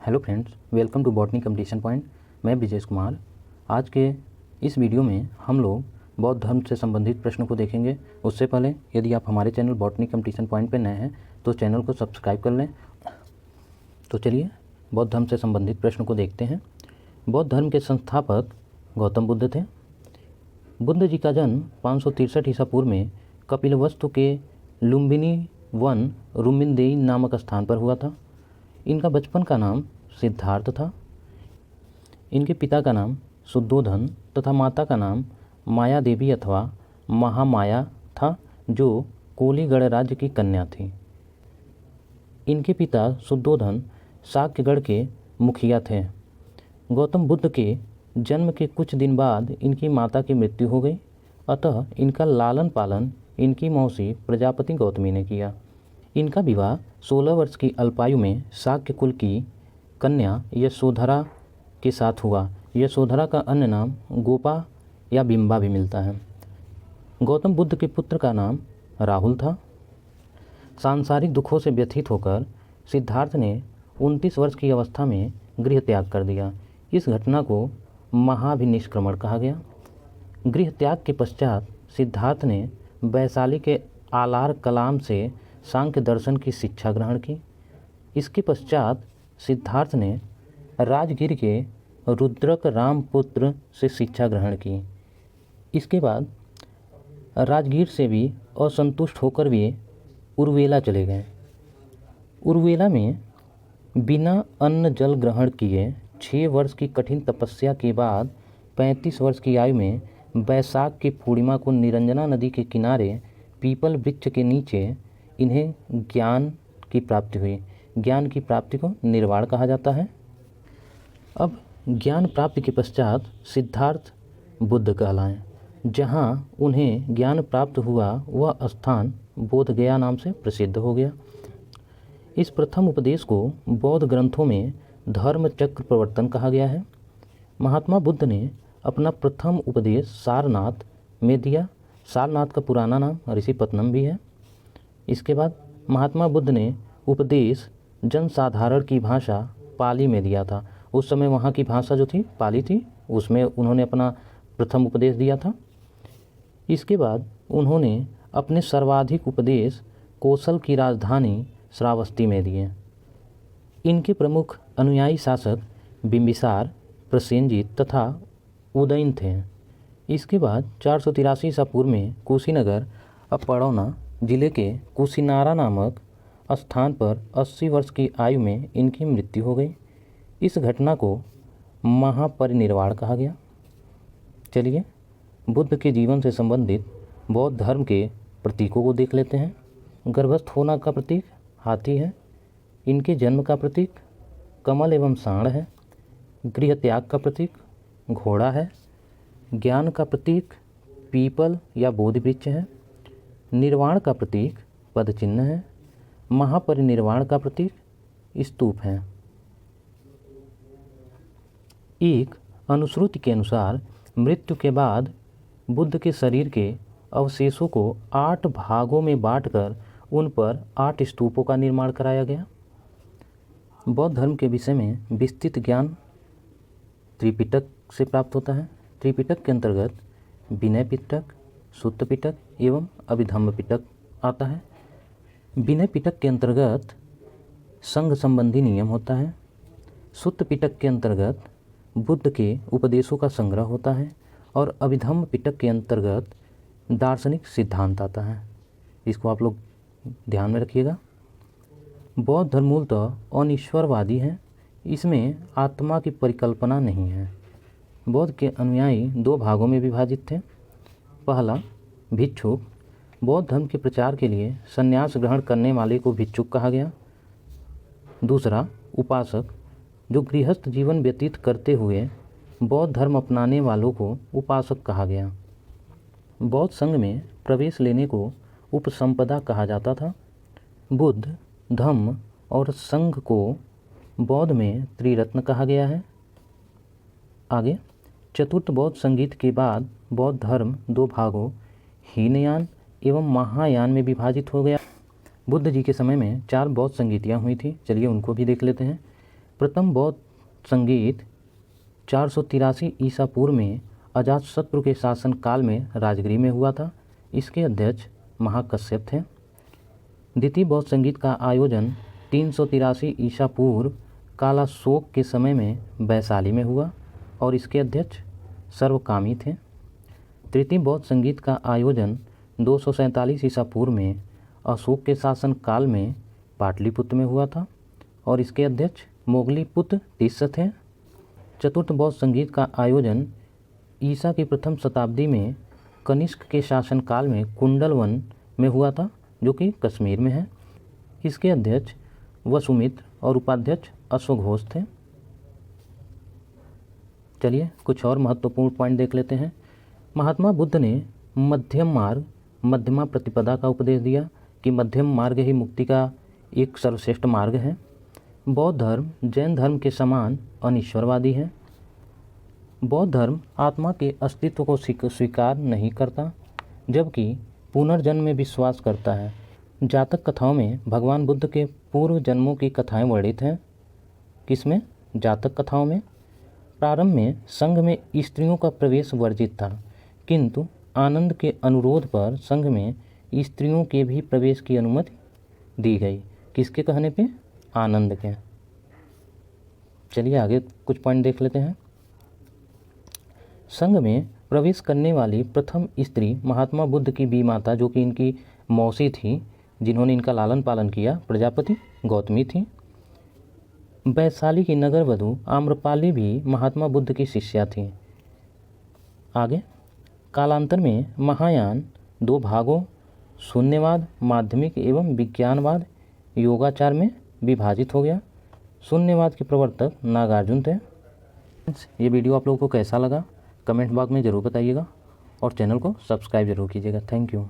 Hello friends, welcome to botany competition point. मैं विजेश कुमार। आज के इस वीडियो में हम लोग बौद्ध धर्म से संबंधित प्रश्नों को देखेंगे। उससे पहले यदि आप हमारे चैनल बॉटनी कंपटीशन पॉइंट पर नए हैं तो चैनल को सब्सक्राइब कर लें। तो चलिए बौद्ध धर्म से संबंधित प्रश्नों को देखते हैं। बौद्ध धर्म के संस्थापक गौतम बुद्ध थे। बुद्ध जी का जन्म 563 ईसा पूर्व में कपिलवस्तु के लुम्बिनी वन रुमिनदेई नामक स्थान पर हुआ था। इनका बचपन का नाम सिद्धार्थ था। इनके पिता का नाम शुद्धोधन तथा माता का नाम माया देवी अथवा महामाया था, जो कोलीगढ़ राज्य की कन्या थी। इनके पिता शुद्धोधन शाक्यगढ़ के मुखिया थे। गौतम बुद्ध के जन्म के कुछ दिन बाद इनकी माता की मृत्यु हो गई, अतः इनका लालन पालन इनकी मौसी प्रजापति गौतमी ने किया। इनका विवाह 16 वर्ष की अल्पायु में शाक्य कुल की कन्या यशोधरा के साथ हुआ। यशोधरा का अन्य नाम गोपा या बिंबा भी मिलता है। गौतम बुद्ध के पुत्र का नाम राहुल था। सांसारिक दुखों से व्यथित होकर सिद्धार्थ ने 29 वर्ष की अवस्था में गृह त्याग कर दिया। इस घटना को महाभिनिष्क्रमण कहा गया। गृह त्याग के पश्चात सिद्धार्थ ने वैशाली के आलार कलाम से सांख्य दर्शन की शिक्षा ग्रहण की। इसके पश्चात सिद्धार्थ ने राजगीर के रुद्रक रामपुत्र से शिक्षा ग्रहण की। इसके बाद राजगीर से भी असंतुष्ट होकर वे उर्वेला चले गए। उर्वेला में बिना अन्न जल ग्रहण किए 6 वर्ष की कठिन तपस्या के बाद 35 वर्ष की आयु में वैशाख की पूर्णिमा को निरंजना नदी के किनारे पीपल वृक्ष के नीचे इन्हें ज्ञान की प्राप्ति हुई। ज्ञान की प्राप्ति को निर्वाण कहा जाता है। अब ज्ञान प्राप्ति के पश्चात सिद्धार्थ बुद्ध कहलाए। जहाँ उन्हें ज्ञान प्राप्त हुआ वह स्थान बोधगया नाम से प्रसिद्ध हो गया। इस प्रथम उपदेश को बौद्ध ग्रंथों में धर्म चक्र प्रवर्तन कहा गया है। महात्मा बुद्ध ने अपना प्रथम उपदेश सारनाथ में दिया। सारनाथ का पुराना नाम ऋषिपत्नम भी है। इसके बाद महात्मा बुद्ध ने उपदेश जनसाधारण की भाषा पाली में दिया था। उस समय वहाँ की भाषा जो थी पाली थी, उसमें उन्होंने अपना प्रथम उपदेश दिया था। इसके बाद उन्होंने अपने सर्वाधिक उपदेश कौशल की राजधानी श्रावस्ती में दिए। इनके प्रमुख अनुयायी शासक बिंबिसार, प्रसेनजीत तथा उदयन थे। इसके बाद 483 ईसा पूर्व में कुशीनगर अब पड़ौना जिले के कुशीनारा नामक स्थान पर 80 वर्ष की आयु में इनकी मृत्यु हो गई। इस घटना को महापरिनिर्वाण कहा गया। चलिए बुद्ध के जीवन से संबंधित बौद्ध धर्म के प्रतीकों को देख लेते हैं। गर्भस्थ होना का प्रतीक हाथी है। इनके जन्म का प्रतीक कमल एवं साँड़ है। गृह त्याग का प्रतीक घोड़ा है। ज्ञान का प्रतीक पीपल या बोधि वृक्ष है। निर्वाण का प्रतीक पद चिन्ह है। महापरिनिर्वाण का प्रतीक स्तूप है। एक अनुश्रुति के अनुसार मृत्यु के बाद बुद्ध के शरीर के अवशेषों को 8 भागों में बांटकर उन पर 8 स्तूपों का निर्माण कराया गया। बौद्ध धर्म के विषय में विस्तृत ज्ञान त्रिपिटक से प्राप्त होता है। त्रिपिटक के अंतर्गत विनय पिटक, सुत्त पिटक एवं अभिधम्म पिटक आता है। विनय पिटक के अंतर्गत संघ संबंधी नियम होता है। सुत्त पिटक के अंतर्गत बुद्ध के उपदेशों का संग्रह होता है और अभिधम्म पिटक के अंतर्गत दार्शनिक सिद्धांत आता है। इसको आप लोग ध्यान में रखिएगा। बौद्ध धर्म मूलतः अनिश्वरवादी है। इसमें आत्मा की परिकल्पना नहीं है। बौद्ध के अनुयायी 2 भागों में विभाजित थे। पहला भिक्षुक। बौद्ध धर्म के प्रचार के लिए संन्यास ग्रहण करने वाले को भिक्षुक कहा गया। दूसरा उपासक, जो गृहस्थ जीवन व्यतीत करते हुए बौद्ध धर्म अपनाने वालों को उपासक कहा गया। बौद्ध संघ में प्रवेश लेने को उपसंपदा कहा जाता था। बुद्ध, धम्म और संघ को बौद्ध में त्रिरत्न कहा गया है। आगे चतुर्थ बौद्ध संगीत के बाद बौद्ध धर्म 2 भागों हीनयान एवं महायान में विभाजित हो गया। बुद्ध जी के समय में 4 बौद्ध संगीतियाँ हुई थी। चलिए उनको भी देख लेते हैं। प्रथम बौद्ध संगीत 483 ईसा पूर्व में अजातशत्रु के शासन काल में राजगृह में हुआ था। इसके अध्यक्ष महाकश्यप थे। द्वितीय बौद्ध संगीत का आयोजन 383 ईसा पूर्व कालाशोक के समय में वैशाली में हुआ और इसके अध्यक्ष सर्वकामी थे। तृतीय बौद्ध संगीत का आयोजन 247 ईसा पूर्व में अशोक के शासन काल में पाटलिपुत्र में हुआ था और इसके अध्यक्ष मोगलीपुत्र तिस्स थे। चतुर्थ बौद्ध संगीत का आयोजन ईसा की प्रथम शताब्दी में कनिष्क के शासन काल में कुंडलवन में हुआ था, जो कि कश्मीर में है। इसके अध्यक्ष वसुमित्र और उपाध्यक्ष अश्वघोष थे। चलिए कुछ और महत्वपूर्ण पॉइंट देख लेते हैं। महात्मा बुद्ध ने मध्यम मार्ग, मध्यमा प्रतिपदा का उपदेश दिया कि मध्यम मार्ग ही मुक्ति का एक सर्वश्रेष्ठ मार्ग है। बौद्ध धर्म जैन धर्म के समान अनिश्वरवादी है। बौद्ध धर्म आत्मा के अस्तित्व को स्वीकार नहीं करता, जबकि पुनर्जन्म में विश्वास करता है। जातक कथाओं में भगवान बुद्ध के पूर्व जन्मों की कथाएं वर्णित हैं। किसमें? जातक कथाओं में। प्रारंभ में संघ में स्त्रियों का प्रवेश वर्जित था, किंतु आनंद के अनुरोध पर संघ में स्त्रियों के भी प्रवेश की अनुमति दी गई। किसके कहने पे? आनंद के। चलिए आगे कुछ पॉइंट देख लेते हैं। संघ में प्रवेश करने वाली प्रथम स्त्री महात्मा बुद्ध की बी माता, जो कि इनकी मौसी थी, जिन्होंने इनका लालन पालन किया, प्रजापति गौतमी थी। वैशाली की नगर वधू आम्रपाली भी महात्मा बुद्ध की शिष्या थी। आगे कालांतर में महायान दो भागों शून्यवाद, माध्यमिक एवं विज्ञानवाद, योगाचार में विभाजित हो गया। शून्यवाद के प्रवर्तक नागार्जुन थे। ये वीडियो आप लोगों को कैसा लगा कमेंट बॉक्स में ज़रूर बताइएगा और चैनल को सब्सक्राइब जरूर कीजिएगा। Thank you.